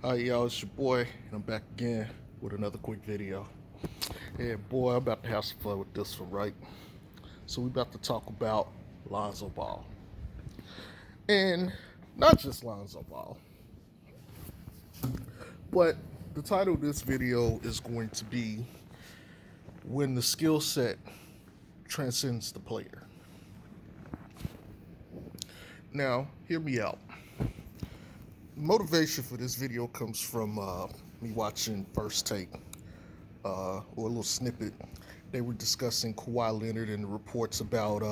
Alright, y'all, it's your boy, and I'm back again with another quick video. And boy, I'm about to have some fun with this one, right? So we about to talk about Lonzo Ball. And not just Lonzo Ball, but the title of this video is going to be When the Skill Set Transcends the Player. Now, hear me out. Motivation for this video comes from me watching First Take, or a little snippet. They were discussing Kawhi Leonard and the reports about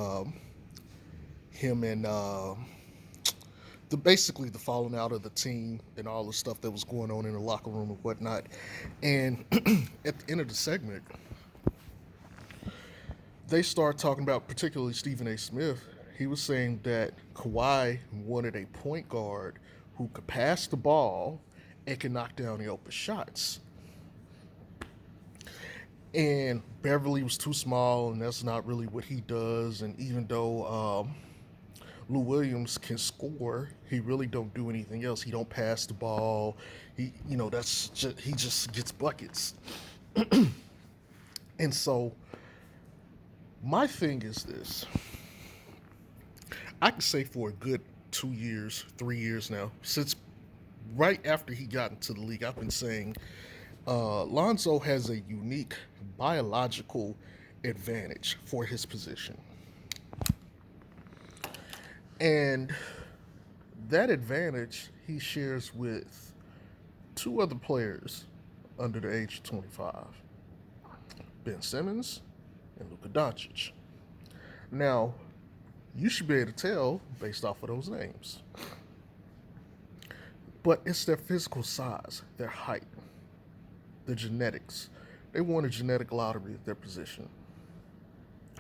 him and basically the falling out of the team and all the stuff that was going on in the locker room and whatnot. And at the end of the segment, they start talking about, particularly Stephen A. Smith. He was saying that Kawhi wanted a point guard who could pass the ball and can knock down the open shots. And Beverly was too small, and that's not really what he does. And even though Lou Williams can score, he really don't do anything else. He don't pass the ball. He just gets buckets. And so my thing is this: I can say for a good 2 years, 3 years now, since right after he got into the league, I've been saying Lonzo has a unique biological advantage for his position. And that advantage he shares with two other players under the age of 25, Ben Simmons and Luka Doncic. Now, you should be able to tell based off of those names. But it's their physical size, their height, the genetics. They won a genetic lottery at their position.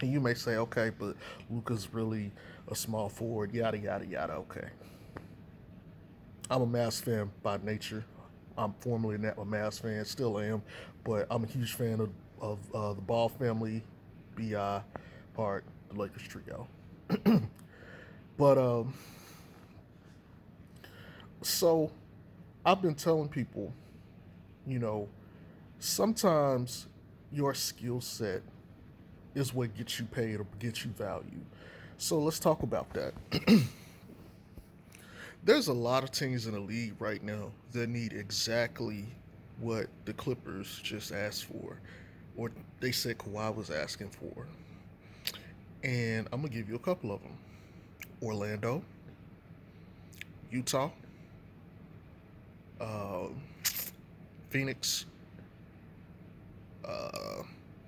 And you may say, okay, but Luka's really a small forward, yada, yada, yada. Okay. I'm a Mavs fan by nature. I'm formerly a Mavs fan, still am, but I'm a huge fan of the Ball family, B.I., Hart, the Lakers trio. But, so I've been telling people, you know, sometimes your skill set is what gets you paid or gets you value. So let's talk about that. There's a lot of teams in the league right now that need exactly what the Clippers just asked for, or they said Kawhi was asking for. And I'm going to give you a couple of them: Orlando, Utah, uh, Phoenix,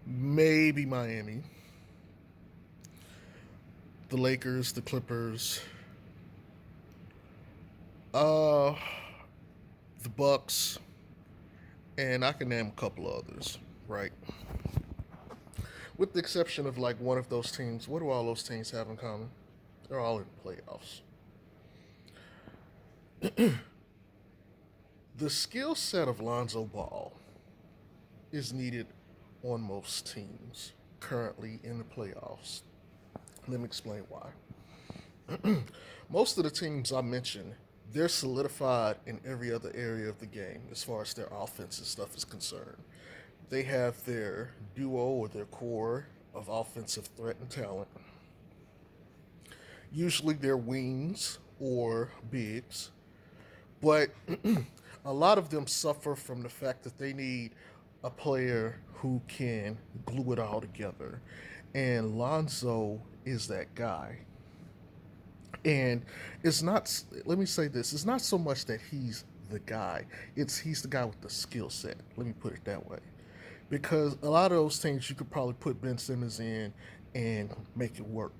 maybe Miami, the Lakers, the Clippers, uh, the Bucks, and I can name a couple others, right? With the exception of like one of those teams. What do all those teams have in common? They're all in the playoffs. The skill set of Lonzo Ball is needed on most teams currently in the playoffs. Let me explain why. Most of the teams I mentioned, they're solidified in every other area of the game as far as their offensive stuff is concerned. They have their duo or their core of offensive threat and talent. Usually they're wings or bigs, but a lot of them suffer from the fact that they need a player who can glue it all together. And Lonzo is that guy. And it's not, let me say this, it's not so much that he's the guy, it's he's the guy with the skill set. Let me put it that way. Because a lot of those things you could probably put Ben Simmons in and make it work.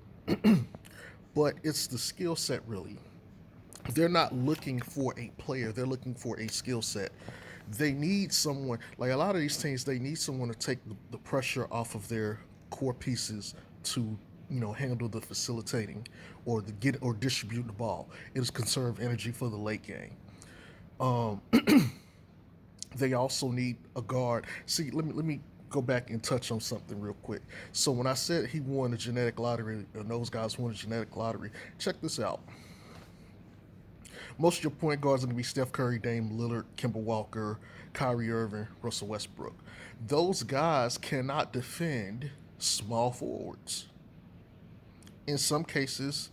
But it's the skill set, really. They're not looking for a player, they're looking for a skill set. They need someone, like a lot of these teams, they need someone to take the pressure off of their core pieces to handle the facilitating or the get or distribute the ball. It is conserve energy for the late game. Um, they also need a guard. See, let me go back and touch on something real quick. So when I said he won the genetic lottery, and those guys won the genetic lottery, check this out. most of your point guards are going to be Steph Curry, Dame Lillard, Kemba Walker, Kyrie Irving, Russell Westbrook. Those guys cannot defend small forwards. In some cases,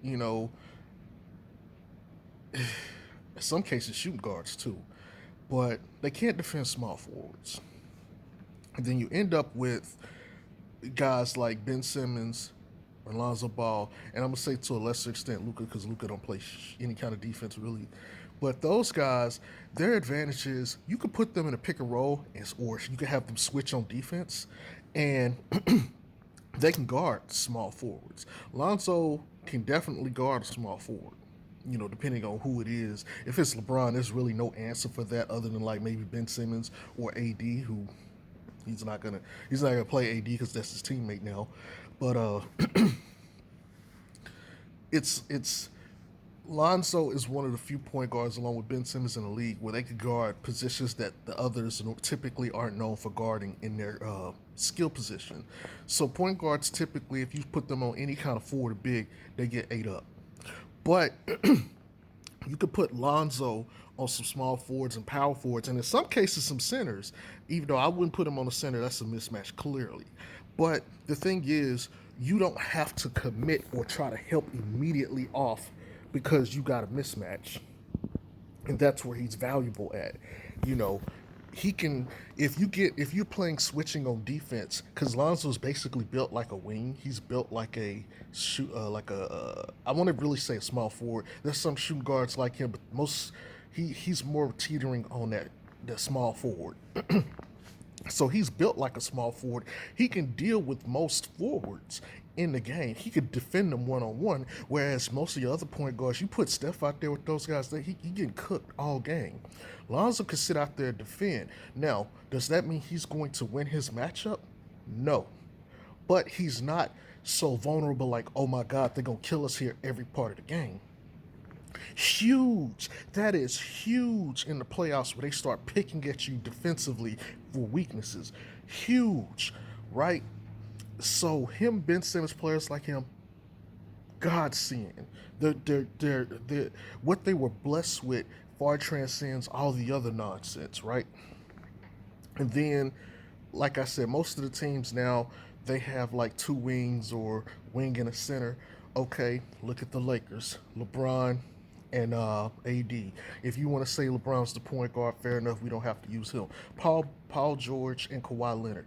you know, in some cases shooting guards too, but they can't defend small forwards. And then you end up with guys like Ben Simmons or Lonzo Ball, and I'm gonna say to a lesser extent Luka, because Luka don't play any kind of defense really. But those guys, their advantage is you could put them in a pick and roll, or you could have them switch on defense, and they can guard small forwards. Lonzo can definitely guard a small forward. Depending on who it is. If it's LeBron, there's really no answer for that other than like maybe Ben Simmons or AD, who he's not gonna play AD because that's his teammate now. But it's Lonzo is one of the few point guards, along with Ben Simmons, in the league where they could guard positions that the others typically aren't known for guarding in their skill position. So point guards typically, if you put them on any kind of forward or big, they get ate up. But you could put Lonzo on some small forwards and power forwards, and in some cases some centers. Even though I wouldn't put him on a center, that's a mismatch clearly. But the thing is, you don't have to commit or try to help immediately off because you got a mismatch, and that's where he's valuable at. You know, he can if you're playing switching on defense, because Lonzo's basically built like a wing. He's built like a shoot like a I want to really say a small forward. There's some shooting guards like him, but he's more teetering on that small forward. So he's built like a small forward. He can deal with most forwards in the game. He could defend them one on one. Whereas most of your other point guards, you put Steph out there with those guys, he getting cooked all game. Lonzo could sit out there and defend. Now, does that mean he's going to win his matchup? No. But he's not so vulnerable like, oh my God, they're going to kill us here every part of the game. Huge. That is huge in the playoffs where they start picking at you defensively for weaknesses. Huge, right? So Ben Simmons, players like him, God seeing. They're what they were blessed with far transcends all the other nonsense, right? And then, like I said, most of the teams now, they have like two wings or wing and a center. Okay, look at the Lakers. LeBron and AD. If you want to say LeBron's the point guard, fair enough. We don't have to use him. Paul George and Kawhi Leonard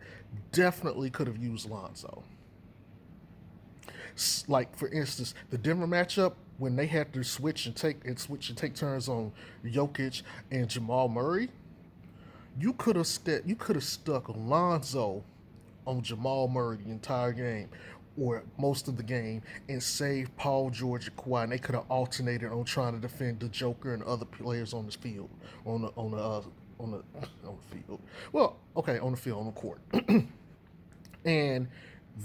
definitely could have used Lonzo. Like for instance, the Denver matchup when they had to switch and take turns on Jokic and Jamal Murray. You could have stuck Lonzo on Jamal Murray the entire game or most of the game and saved Paul George and Kawhi, and they could have alternated on trying to defend the Joker and other players on this field, on the field. Well, okay, on the field, on the court, and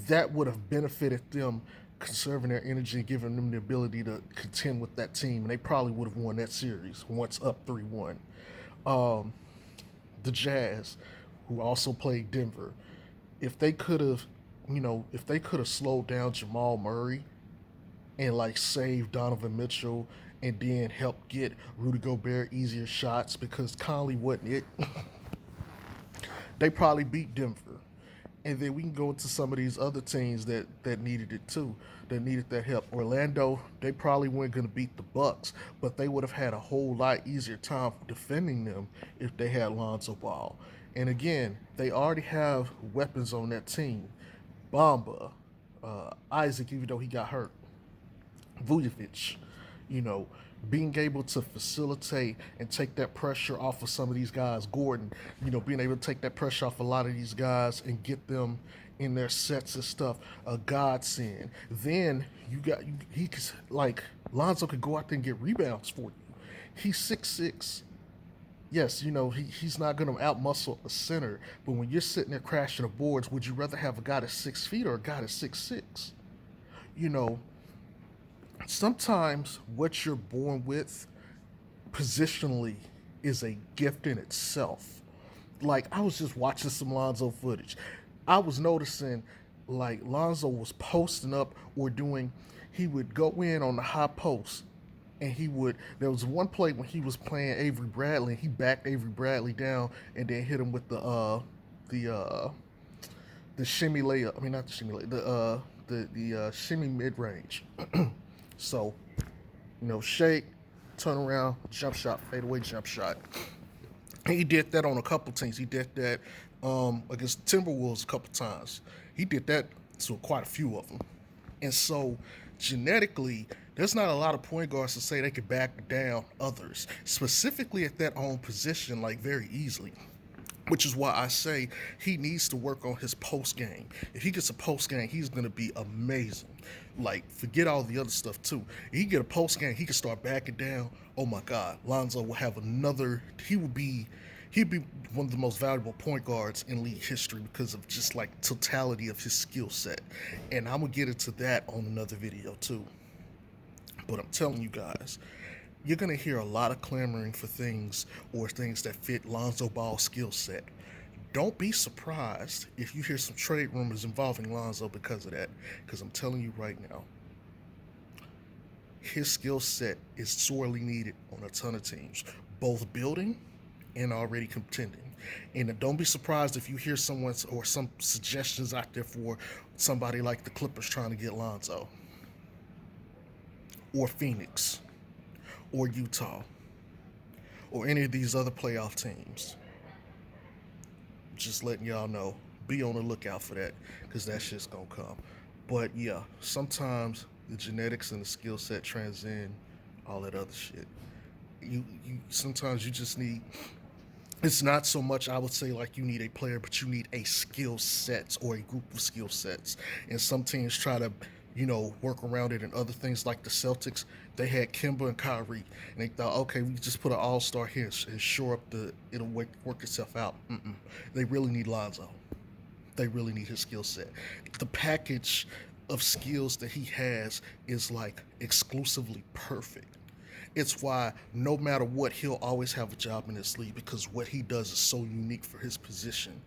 that would have benefited them, conserving their energy and giving them the ability to contend with that team, and they probably would have won that series once up 3-1. The Jazz, who also played Denver, if they could have, slowed down Jamal Murray and like saved Donovan Mitchell and then help get Rudy Gobert easier shots because Conley wasn't it, they probably beat Denver. And then we can go into some of these other teams that needed it too, that needed that help. Orlando, they probably weren't going to beat the Bucks, but they would have had a whole lot easier time defending them if they had Lonzo Ball. And again, they already have weapons on that team. Bamba, Isaac, even though he got hurt, Vujovic, you know, being able to facilitate and take that pressure off of some of these guys. Gordon, being able to take that pressure off a lot of these guys and get them in their sets and stuff, a godsend. Then he like Lonzo could go out there and get rebounds for you. He's 6'6". Yes, he's not going to outmuscle a center, but when you're sitting there crashing the boards, would you rather have a guy that's 6 feet or a guy that's 6'6"? You know, sometimes what you're born with positionally is a gift in itself. Like, I was just watching some Lonzo footage. I was noticing, like, Lonzo was posting up or he would go in on the high post And he would. There was one play when he was playing Avery Bradley. He backed Avery Bradley down and then hit him with the the shimmy layup. I mean, not the shimmy layup. The shimmy mid range. So, shake, turn around, jump shot, fade away jump shot. And he did that on a couple teams. He did that against Timberwolves a couple times. He did that to quite a few of them. And so, genetically, there's not a lot of point guards to say they could back down others, specifically at that own position, like very easily. Which is why I say he needs to work on his post game. If he gets a post game, he's gonna be amazing. Like, forget all the other stuff too. If he get a post game, he can start backing down. Oh my God, Lonzo will have another. He'd be one of the most valuable point guards in league history because of just like totality of his skill set. And I'm gonna get into that on another video too. But I'm telling you guys, you're going to hear a lot of clamoring for things or things that fit Lonzo Ball's skill set. Don't be surprised if you hear some trade rumors involving Lonzo because of that. Because I'm telling you right now, his skill set is sorely needed on a ton of teams, both building and already contending. And don't be surprised if you hear someone or some suggestions out there for somebody like the Clippers trying to get Lonzo, or Phoenix, or Utah, or any of these other playoff teams. Just letting y'all know, be on the lookout for that, because that shit's gonna come. But yeah, sometimes the genetics and the skill set transcend all that other shit. You sometimes you just need. It's not so much, I would say, like you need a player, but you need a skill set or a group of skill sets. And some teams try to, work around it. And other things like the Celtics, they had Kemba and Kyrie, and they thought, okay, we just put an all-star here and shore up it'll work itself out. They really need Lonzo. They really need his skill set. The package of skills that he has is like exclusively perfect. It's why no matter what, he'll always have a job in this league because what he does is so unique for his position.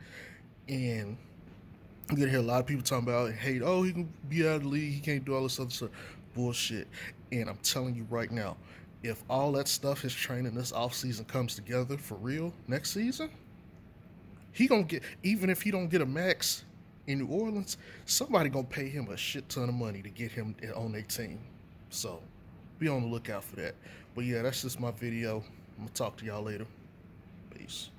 And you're gonna hear a lot of people talking about hate, oh, he can be out of the league, he can't do all this other stuff. Bullshit. And I'm telling you right now, if all that stuff, his training this offseason comes together for real next season, he gonna get, even if he don't get a max in New Orleans, somebody gonna pay him a shit ton of money to get him on their team. So be on the lookout for that. But yeah, that's just my video. I'm gonna talk to y'all later. Peace.